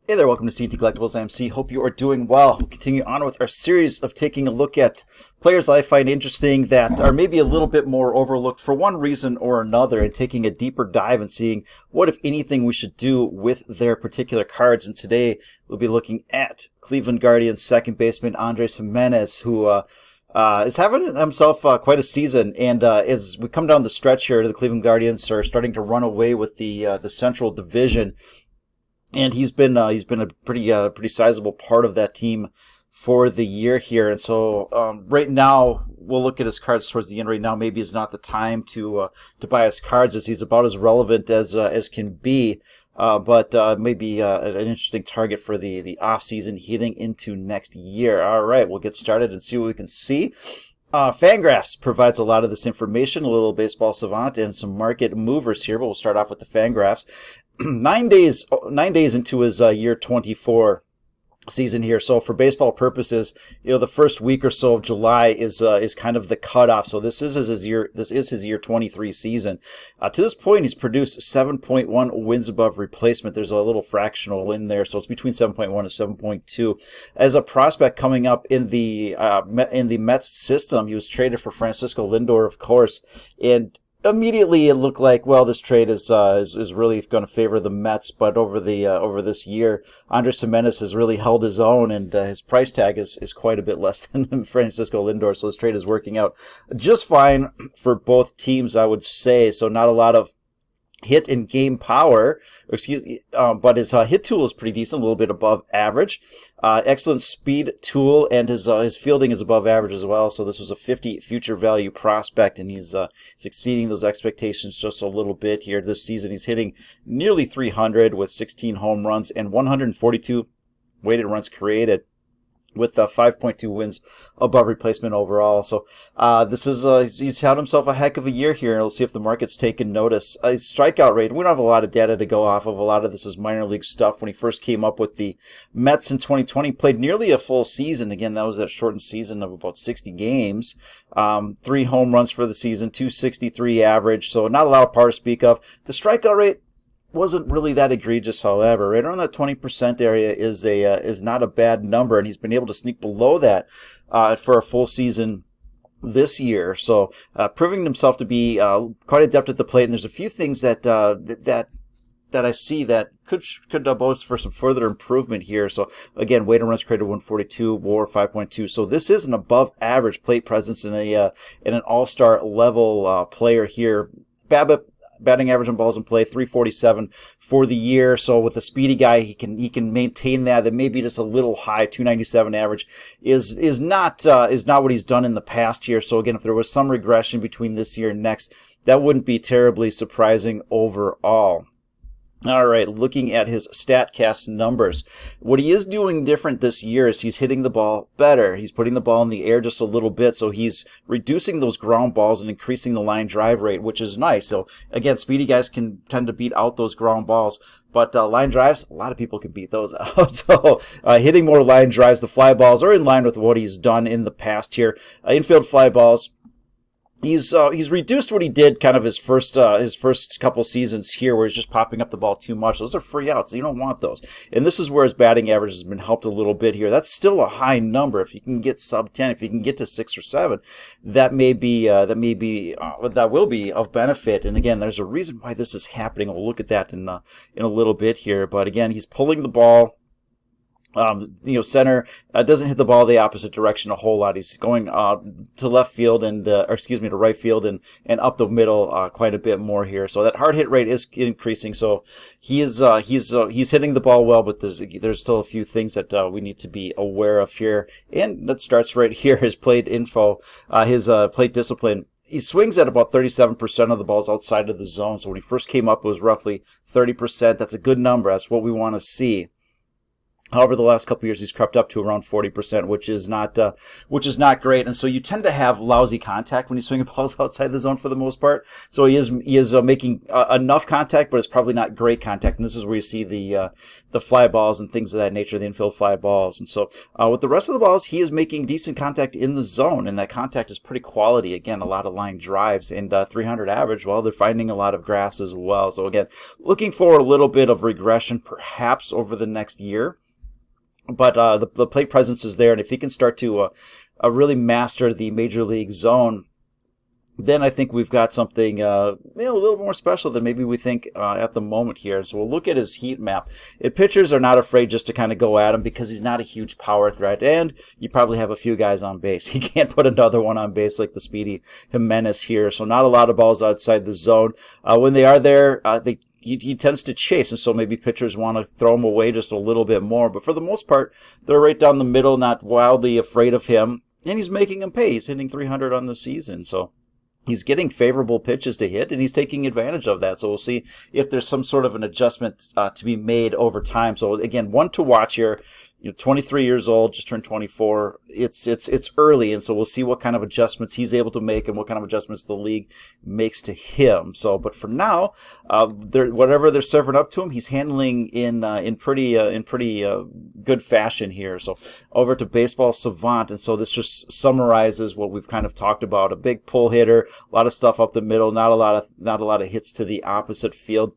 Hey there, welcome to CT Collectibles. I'm C. Hope you are doing well. We'll continue on with our series of taking a look at players I find interesting that are maybe a little bit more overlooked for one reason or another, and taking a deeper dive and seeing what, if anything, we should do with their particular cards. And today we'll be looking at Cleveland Guardians second baseman Andres Gimenez, who is having himself quite a season. And as we come down the stretch here, the Cleveland Guardians are starting to run away with the Central Division. And he's been a pretty sizable part of that team for the year here. And so right now we'll look at his cards towards the end. Right now maybe is not the time to buy his cards, as he's about as relevant as can be. But maybe an interesting target for the off season heading into next year. All right, we'll get started and see what we can see. Fangraphs provides a lot of this information, a little baseball savant and some market movers here, but we'll start off with the Fangraphs. 9 days into his year 24 season here. So for baseball purposes, the first week or so of July is kind of the cutoff. So this is his year 23 season. To this point, he's produced 7.1 wins above replacement. There's a little fractional in there, so it's between 7.1 and 7.2. As a prospect coming up in the Mets system, he was traded for Francisco Lindor, of course, and immediately it looked like, well, this trade is really going to favor the Mets, but over this year, Andres Gimenez has really held his own, and his price tag is quite a bit less than Francisco Lindor, so this trade is working out just fine for both teams, I would say. So not a lot of hit and game power, but his hit tool is pretty decent, a little bit above average. Excellent speed tool, and his fielding is above average as well. So this was a 50 future value prospect, and he's exceeding those expectations just a little bit here this season. He's hitting nearly 300 with 16 home runs and 142 weighted runs created, with 5.2 wins above replacement overall. So he's had himself a heck of a year here, and we'll see if the market's taken notice. His strikeout rate, we don't have a lot of data to go off of. A lot of this is minor league stuff. When he first came up with the Mets in 2020, played nearly a full season. Again, that was that shortened season of about 60 games. 3 home runs for the season, 263 average, so not a lot of power to speak of. The strikeout rate wasn't really that egregious, however. Right around that 20% area is not a bad number, and he's been able to sneak below that for a full season this year. So proving himself to be quite adept at the plate. And there's a few things that I see that could boast for some further improvement here. So again, weighted runs created 142, WAR 5.2. So this is an above average plate presence in an all-star level player here. BABIP, batting average on balls in play, 347 for the year. So with a speedy guy, he can maintain that. That may be just a little high. 297 average is not what he's done in the past here. So again, if there was some regression between this year and next, that wouldn't be terribly surprising overall. All right, looking at his Statcast numbers. What he is doing different this year is he's hitting the ball better. He's putting the ball in the air just a little bit, so he's reducing those ground balls and increasing the line drive rate, which is nice. So again, speedy guys can tend to beat out those ground balls, but line drives, a lot of people can beat those out. So hitting more line drives, the fly balls are in line with what he's done in the past here. Infield fly balls, He's reduced what he did kind of his first couple seasons here, where he's just popping up the ball too much. Those are free outs. You don't want those. And this is where his batting average has been helped a little bit here. That's still a high number. If you can get sub 10, if you can get to 6 or 7, that will be of benefit. And again, there's a reason why this is happening. We'll look at that in a little bit here. But again, he's pulling the ball. Center doesn't hit the ball the opposite direction a whole lot. He's going to left field and to right field and up the middle quite a bit more here. So that hard hit rate is increasing. So he's hitting the ball well, but there's still a few things that we need to be aware of here. And that starts right here. His plate info, his plate discipline. He swings at about 37% of the balls outside of the zone. So when he first came up, it was roughly 30%. That's a good number. That's what we want to see. However, the last couple of years he's crept up to around 40%, which is not great. And so you tend to have lousy contact when you swing balls outside the zone for the most part. So he is making enough contact, but it's probably not great contact. And this is where you see the fly balls and things of that nature, the infield fly balls. And so with the rest of the balls, he is making decent contact in the zone, and that contact is pretty quality. Again, a lot of line drives and 300 average. Well, they're finding a lot of grass as well. So again, looking for a little bit of regression perhaps over the next year. But the plate presence is there, and if he can start to really master the major league zone, then I think we've got something a little more special than maybe we think at the moment here. So we'll look at his heat map. And pitchers are not afraid just to kind of go at him because he's not a huge power threat, and you probably have a few guys on base. He can't put another one on base like the speedy Gimenez here, so not a lot of balls outside the zone. When they are there, he tends to chase, and so maybe pitchers want to throw him away just a little bit more. But for the most part, they're right down the middle, not wildly afraid of him, and he's making them pay. He's hitting 300 on the season, so he's getting favorable pitches to hit, and he's taking advantage of that. So we'll see if there's some sort of an adjustment to be made over time. So again, one to watch here. 23 years old, just turned 24. It's early, and so we'll see what kind of adjustments he's able to make and what kind of adjustments the league makes to him. So, but for now, whatever they're serving up to him, he's handling in pretty good fashion here. So over to Baseball Savant, and so this just summarizes what we've kind of talked about: a big pull hitter, a lot of stuff up the middle, not a lot of hits to the opposite field.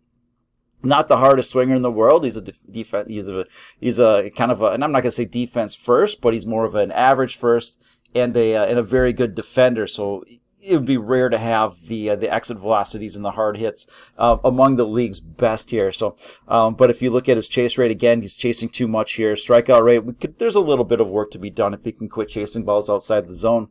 Not the hardest swinger in the world. He's a kind of a, and I'm not going to say defense first, but he's more of an average first and a very good defender. So it would be rare to have the exit velocities and the hard hits among the league's best here. So, but if you look at his chase rate again, he's chasing too much here. Strikeout rate, there's a little bit of work to be done if he can quit chasing balls outside the zone.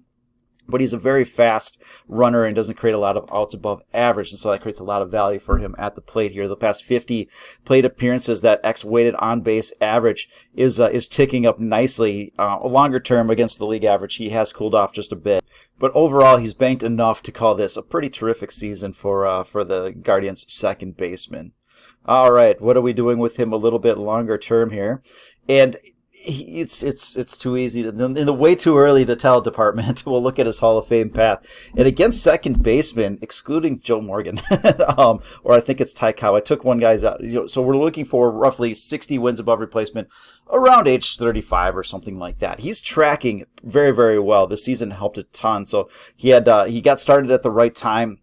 But he's a very fast runner and doesn't create a lot of outs above average, and so that creates a lot of value for him at the plate here. The past 50 plate appearances, that X-weighted on-base average is ticking up nicely. A longer term against the league average, he has cooled off just a bit. But overall, he's banked enough to call this a pretty terrific season for the Guardians' second baseman. All right, what are we doing with him a little bit longer term here? And it's too easy in the way too early to tell department. We'll look at his Hall of Fame path. And against second baseman, excluding Joe Morgan, or I think it's Ty Cobb. I took one guy's out. So we're looking for roughly 60 wins above replacement around age 35 or something like that. He's tracking very, very well. This season helped a ton. So he got started at the right time.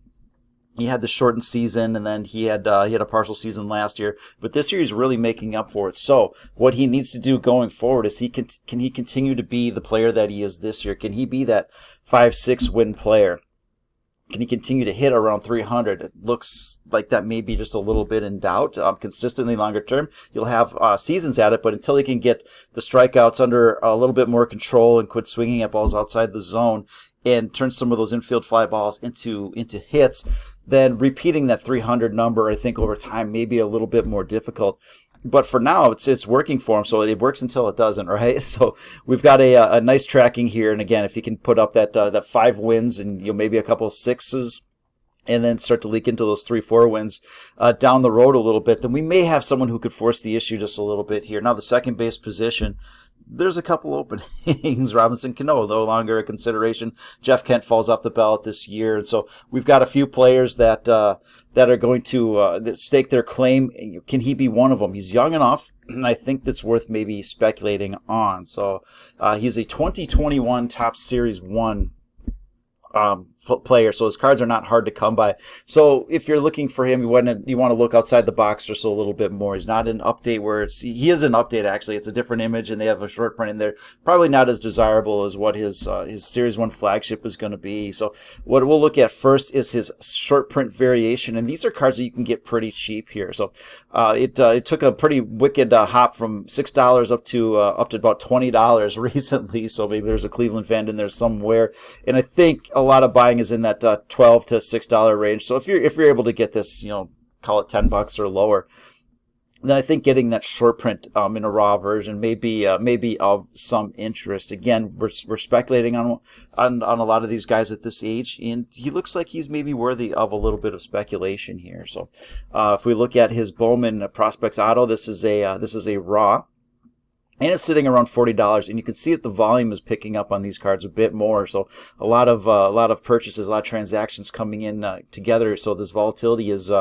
He had the shortened season, and then he had a partial season last year. But this year he's really making up for it. So what he needs to do going forward is can he continue to be the player that he is this year? Can he be that 5-6 win player? Can he continue to hit around 300? It looks like that may be just a little bit in doubt. Consistently longer term, you'll have seasons at it, but until he can get the strikeouts under a little bit more control and quit swinging at balls outside the zone and turn some of those infield fly balls into hits, then repeating that 300 number, I think, over time may be a little bit more difficult. But for now, it's working for him, so it works until it doesn't, right? So we've got a nice tracking here, and again, if he can put up that 5 wins and maybe a couple of 6s, and then start to leak into those 3-4 wins down the road a little bit, then we may have someone who could force the issue just a little bit here. Now, the second base position, there's a couple openings. Robinson Cano, no longer a consideration. Jeff Kent falls off the ballot this year, and so we've got a few players that are going to stake their claim. Can he be one of them? He's young enough, and I think that's worth maybe speculating on. So he's a 2021 Top Series 1 player, so his cards are not hard to come by. So if you're looking for him, you want to look outside the box just a little bit more. He's not an update where he is an update actually. It's a different image, and they have a short print in there. Probably not as desirable as what his Series 1 flagship is going to be. So what we'll look at first is his short print variation, and these are cards that you can get pretty cheap here. So it took a pretty wicked hop from $6 up to about $20 recently. So maybe there's a Cleveland fan in there somewhere, and I think a lot of buying is in that $12 to $6 range. So if you're able to get this, call it $10 or lower, then I think getting that short print in a raw version may be of some interest. Again, we're speculating on a lot of these guys at this age, and he looks like he's maybe worthy of a little bit of speculation here. So if we look at his Bowman Prospects Auto, this is a raw. and it's sitting around $40, and you can see that the volume is picking up on these cards a bit more. So a lot of purchases, a lot of transactions coming in together. So this volatility is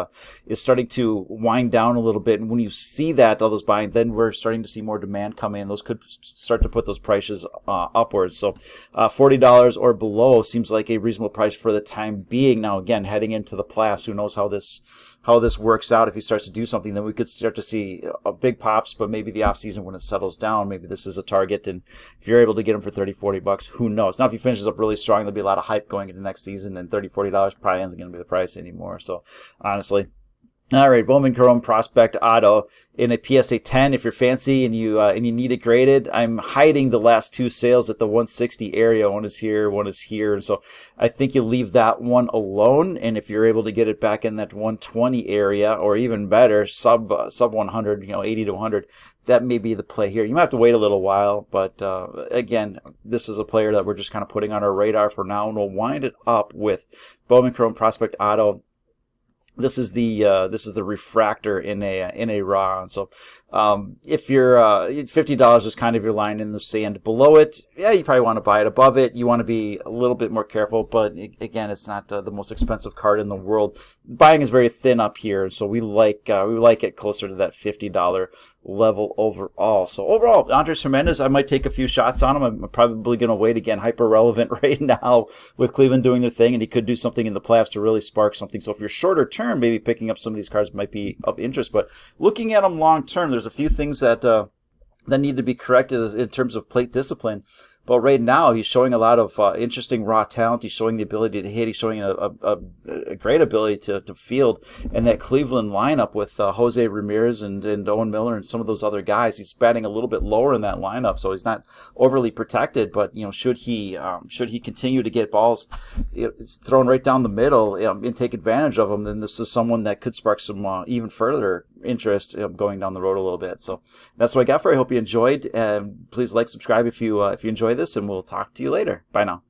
starting to wind down a little bit. And when you see that, all those buying, then we're starting to see more demand come in. Those could start to put those prices upwards. So $40 or below seems like a reasonable price for the time being. Now, again, heading into the playoffs, who knows how this works out. If he starts to do something, then we could start to see big pops, but maybe the offseason when it settles down, maybe this is a target, and if you're able to get him for $30-$40, who knows? Now, if he finishes up really strong, there'll be a lot of hype going into next season, and $30-$40 probably isn't going to be the price anymore. So, honestly. All right, Bowman Chrome Prospect Auto in a PSA 10. If you're fancy and you need it graded, I'm hiding the last two sales at the 160 area. One is here, and so I think you leave that one alone. And if you're able to get it back in that 120 area, or even better, sub 100, 80 to 100, that may be the play here. You might have to wait a little while, but again, this is a player that we're just kind of putting on our radar for now, and we'll wind it up with Bowman Chrome Prospect Auto. This is the refractor in a raw, and so if you're $50 is kind of your line in the sand. Below it, yeah, you probably want to buy it. Above it, you want to be a little bit more careful. But again, it's not the most expensive card in the world. Buying is very thin up here, so we like it closer to that $50 level overall. So overall, Andres Gimenez, I might take a few shots on him. I'm probably going to wait. Again, hyper relevant right now with Cleveland doing their thing, and he could do something in the playoffs to really spark something. So if you're shorter term, maybe picking up some of these cards might be of interest. But looking at them long term, there's a few things that need to be corrected in terms of plate discipline. But right now, he's showing a lot of interesting raw talent. He's showing the ability to hit. He's showing a great ability to field. And that Cleveland lineup with Jose Ramirez and Owen Miller and some of those other guys, he's batting a little bit lower in that lineup, so he's not overly protected. But should he continue to get balls thrown right down the middle and take advantage of them, then this is someone that could spark some even further interest going down the road a little bit. So that's what I got for you. I hope you enjoyed. Please like, subscribe if you enjoy this, and we'll talk to you later. Bye now.